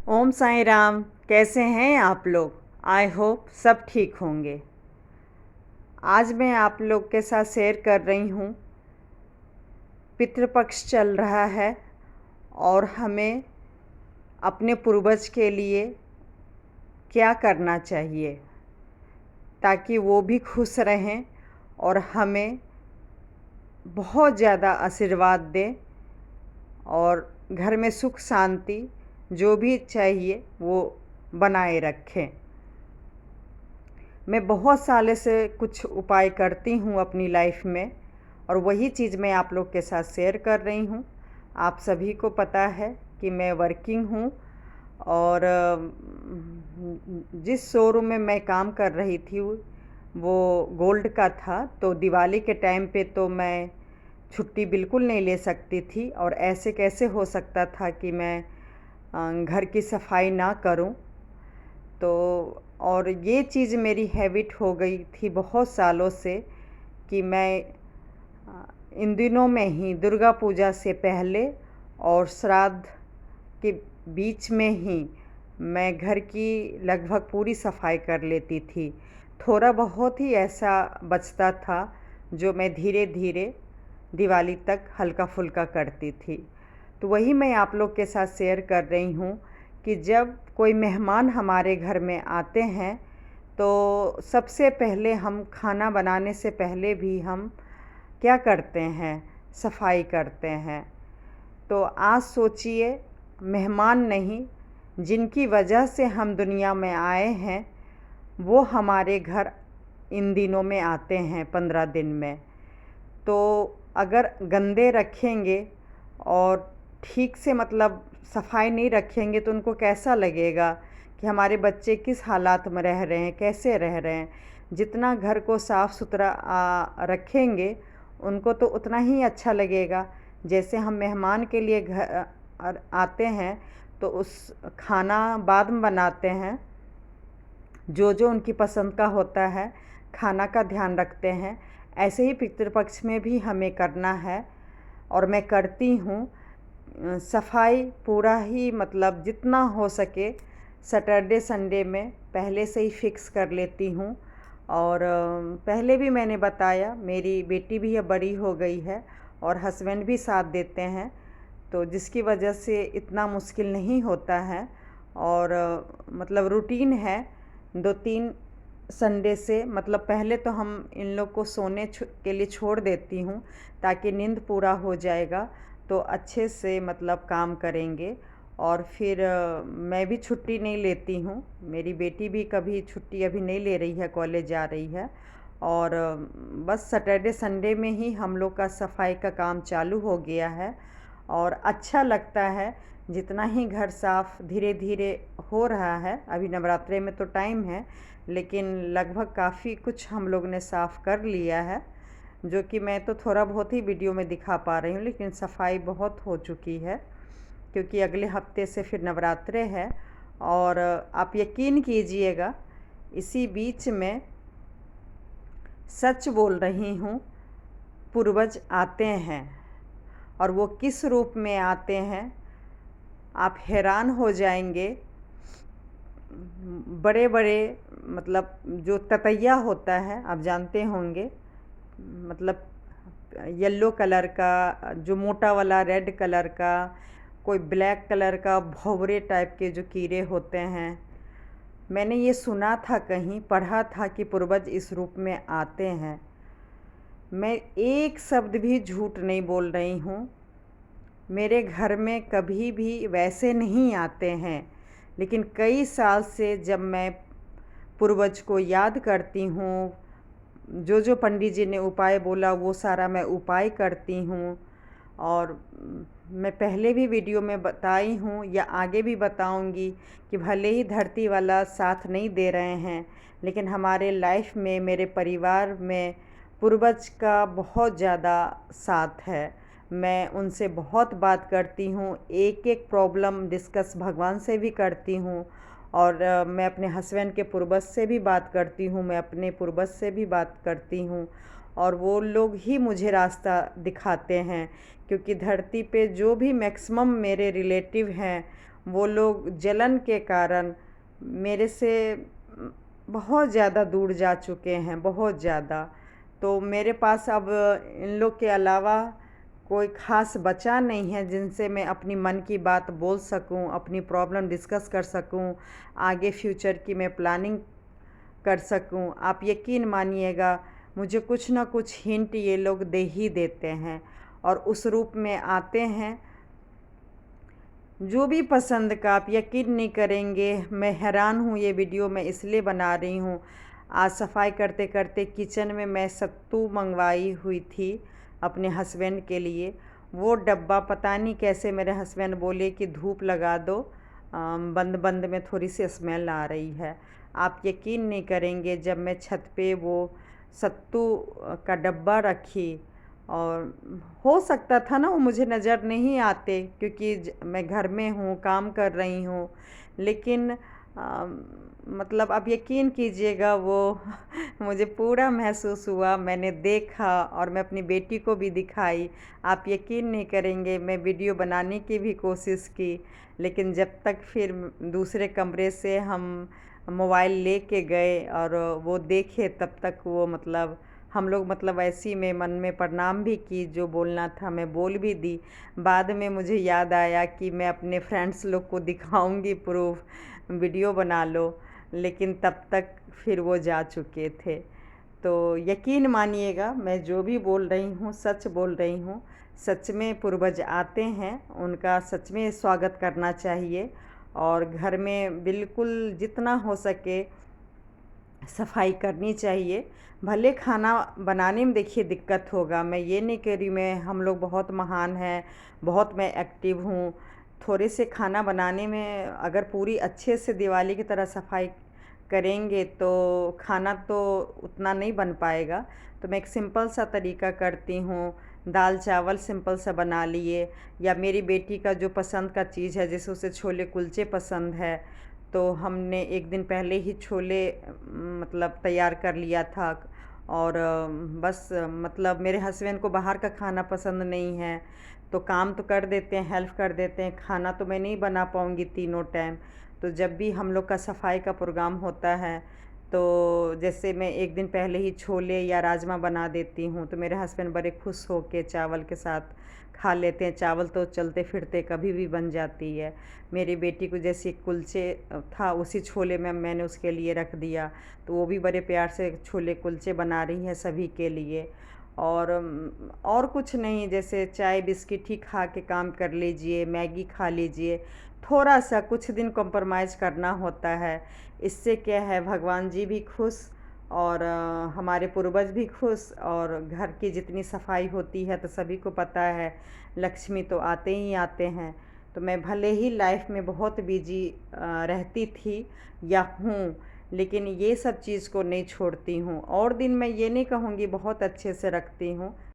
ओम साईं राम। कैसे हैं आप लोग? आई होप सब ठीक होंगे। आज मैं आप लोग के साथ शेयर कर रही हूँ। पितृपक्ष चल रहा है और हमें अपने पूर्वज के लिए क्या करना चाहिए ताकि वो भी खुश रहें और हमें बहुत ज़्यादा आशीर्वाद दें और घर में सुख शांति जो भी चाहिए वो बनाए रखें। मैं बहुत सालों से कुछ उपाय करती हूँ अपनी लाइफ में और वही चीज़ मैं आप लोग के साथ शेयर कर रही हूँ। आप सभी को पता है कि मैं वर्किंग हूँ और जिस शोरूम में मैं काम कर रही थी वो गोल्ड का था, तो दिवाली के टाइम पे तो मैं छुट्टी बिल्कुल नहीं ले सकती थी और ऐसे कैसे हो सकता था कि मैं घर की सफाई ना करूं। तो और ये चीज़ मेरी हैबिट हो गई थी बहुत सालों से कि मैं इन दिनों में ही दुर्गा पूजा से पहले और श्राद्ध के बीच में ही मैं घर की लगभग पूरी सफाई कर लेती थी। थोड़ा बहुत ही ऐसा बचता था जो मैं धीरे धीरे दिवाली तक हल्का फुल्का करती थी। तो वही मैं आप लोग के साथ शेयर कर रही हूँ कि जब कोई मेहमान हमारे घर में आते हैं तो सबसे पहले हम खाना बनाने से पहले भी हम क्या करते हैं, सफाई करते हैं। तो आज सोचिए, मेहमान नहीं, जिनकी वजह से हम दुनिया में आए हैं वो हमारे घर इन दिनों में आते हैं 15 दिन में। तो अगर गंदे रखेंगे और ठीक से मतलब सफाई नहीं रखेंगे तो उनको कैसा लगेगा कि हमारे बच्चे किस हालात में रह रहे हैं, कैसे रह रहे हैं। जितना घर को साफ़ सुथरा रखेंगे उनको तो उतना ही अच्छा लगेगा। जैसे हम मेहमान के लिए घर आते हैं तो उस खाना बाद में बनाते हैं, जो जो उनकी पसंद का होता है खाना का ध्यान रखते हैं। ऐसे ही पितृपक्ष में भी हमें करना है और मैं करती हूँ। सफाई पूरा ही मतलब जितना हो सके सैटरडे संडे में पहले से ही फिक्स कर लेती हूँ। और पहले भी मैंने बताया, मेरी बेटी भी अब बड़ी हो गई है और हस्बैंड भी साथ देते हैं, तो जिसकी वजह से इतना मुश्किल नहीं होता है। और मतलब रूटीन है 2-3 संडे से, मतलब पहले तो हम इन लोग को सोने के लिए छोड़ देती हूँ ताकि नींद पूरा हो जाएगा तो अच्छे से मतलब काम करेंगे। और फिर मैं भी छुट्टी नहीं लेती हूँ, मेरी बेटी भी कभी छुट्टी अभी नहीं ले रही है, कॉलेज जा रही है। और बस सैटरडे संडे में ही हम लोग का सफाई का काम चालू हो गया है और अच्छा लगता है। जितना ही घर साफ़ धीरे धीरे हो रहा है, अभी नवरात्रे में तो टाइम है, लेकिन लगभग काफ़ी कुछ हम लोग ने साफ़ कर लिया है, जो कि मैं तो थोड़ा बहुत ही वीडियो में दिखा पा रही हूँ, लेकिन सफाई बहुत हो चुकी है क्योंकि अगले हफ्ते से फिर नवरात्रे है। और आप यकीन कीजिएगा, इसी बीच में सच बोल रही हूँ, पूर्वज आते हैं और वो किस रूप में आते हैं आप हैरान हो जाएंगे। बड़े बड़े मतलब जो ततैया होता है आप जानते होंगे, मतलब येलो कलर का, जो मोटा वाला रेड कलर का, कोई ब्लैक कलर का, भौरे टाइप के जो कीड़े होते हैं। मैंने ये सुना था, कहीं पढ़ा था कि पूर्वज इस रूप में आते हैं। मैं एक शब्द भी झूठ नहीं बोल रही हूँ, मेरे घर में कभी भी वैसे नहीं आते हैं, लेकिन कई साल से जब मैं पूर्वज को याद करती हूँ, जो जो पंडित जी ने उपाय बोला वो सारा मैं उपाय करती हूँ। और मैं पहले भी वीडियो में बताई हूँ या आगे भी बताऊँगी कि भले ही धरती वाला साथ नहीं दे रहे हैं, लेकिन हमारे लाइफ में, मेरे परिवार में पूर्वज का बहुत ज़्यादा साथ है। मैं उनसे बहुत बात करती हूँ, एक एक प्रॉब्लम डिस्कस भगवान से भी करती हूँ और मैं अपने हस्बैंड के पूर्वज से भी बात करती हूँ, मैं अपने पूर्वज से भी बात करती हूँ और वो लोग ही मुझे रास्ता दिखाते हैं। क्योंकि धरती पे जो भी मैक्सिमम मेरे रिलेटिव हैं वो लोग जलन के कारण मेरे से बहुत ज़्यादा दूर जा चुके हैं, बहुत ज़्यादा। तो मेरे पास अब इन लोग के अलावा कोई ख़ास बचा नहीं है जिनसे मैं अपनी मन की बात बोल सकूं, अपनी प्रॉब्लम डिस्कस कर सकूं, आगे फ्यूचर की मैं प्लानिंग कर सकूं। आप यकीन मानिएगा, मुझे कुछ ना कुछ हिंट ये लोग दे ही देते हैं और उस रूप में आते हैं जो भी पसंद का। आप यकीन नहीं करेंगे, मैं हैरान हूँ। ये वीडियो मैं इसलिए बना रही हूँ, आज सफाई करते करते किचन में मैं सत्तू मंगवाई हुई थी अपने हस्बैंड के लिए। वो डब्बा पता नहीं कैसे मेरे हस्बैंड बोले कि धूप लगा दो, बंद बंद में थोड़ी सी स्मेल आ रही है। आप यकीन नहीं करेंगे, जब मैं छत पे वो सत्तू का डब्बा रखी, और हो सकता था ना वो मुझे नज़र नहीं आते क्योंकि मैं घर में हूँ, काम कर रही हूँ, लेकिन मतलब आप यकीन कीजिएगा वो मुझे पूरा महसूस हुआ, मैंने देखा और मैं अपनी बेटी को भी दिखाई। आप यकीन नहीं करेंगे, मैं वीडियो बनाने की भी कोशिश की, लेकिन जब तक फिर दूसरे कमरे से हम मोबाइल लेके गए और वो देखे, तब तक वो मतलब हम लोग मतलब ऐसी में मन में प्रणाम भी की, जो बोलना था मैं बोल भी दी। बाद में मुझे याद आया कि मैं अपने फ्रेंड्स लोग को दिखाऊंगी प्रूफ, वीडियो बना लो, लेकिन तब तक फिर वो जा चुके थे। तो यकीन मानिएगा, मैं जो भी बोल रही हूँ सच बोल रही हूँ। सच में पूर्वज आते हैं, उनका सच में स्वागत करना चाहिए और घर में बिल्कुल जितना हो सके सफाई करनी चाहिए। भले खाना बनाने में देखिए दिक्कत होगा, मैं ये नहीं कह रही मैं हम लोग बहुत महान हैं, बहुत मैं एक्टिव हूँ। थोड़े से खाना बनाने में अगर पूरी अच्छे से दिवाली की तरह सफाई करेंगे तो खाना तो उतना नहीं बन पाएगा। तो मैं एक सिंपल सा तरीका करती हूँ, दाल चावल सिंपल सा बना लिए, या मेरी बेटी का जो पसंद का चीज़ है, जैसे उसे छोले कुलचे पसंद है, तो हमने एक दिन पहले ही छोले मतलब तैयार कर लिया था। और बस मतलब मेरे हस्बैंड को बाहर का खाना पसंद नहीं है, तो काम तो कर देते हैं, हेल्प कर देते हैं, खाना तो मैं नहीं बना पाऊँगी तीनों टाइम। तो जब भी हम लोग का सफाई का प्रोग्राम होता है, तो जैसे मैं एक दिन पहले ही छोले या राजमा बना देती हूँ, तो मेरे हस्बैंड बड़े खुश होके चावल के साथ खा लेते हैं। चावल तो चलते फिरते कभी भी बन जाती है। मेरी बेटी को जैसे कुलचे था, उसी छोले में मैंने उसके लिए रख दिया, तो वो भी बड़े प्यार से छोले कुलचे बना रही है सभी के लिए। और कुछ नहीं, जैसे चाय बिस्किट ही खा के काम कर लीजिए, मैगी खा लीजिए, थोड़ा सा कुछ दिन कॉम्प्रोमाइज़ करना होता है। इससे क्या है, भगवान जी भी खुश और हमारे पूर्वज भी खुश, और घर की जितनी सफाई होती है तो सभी को पता है लक्ष्मी तो आते ही आते हैं। तो मैं भले ही लाइफ में बहुत बिजी रहती थी या हूँ, लेकिन ये सब चीज़ को नहीं छोड़ती हूँ। और दिन मैं ये नहीं कहूँगी बहुत अच्छे से रखती हूँ।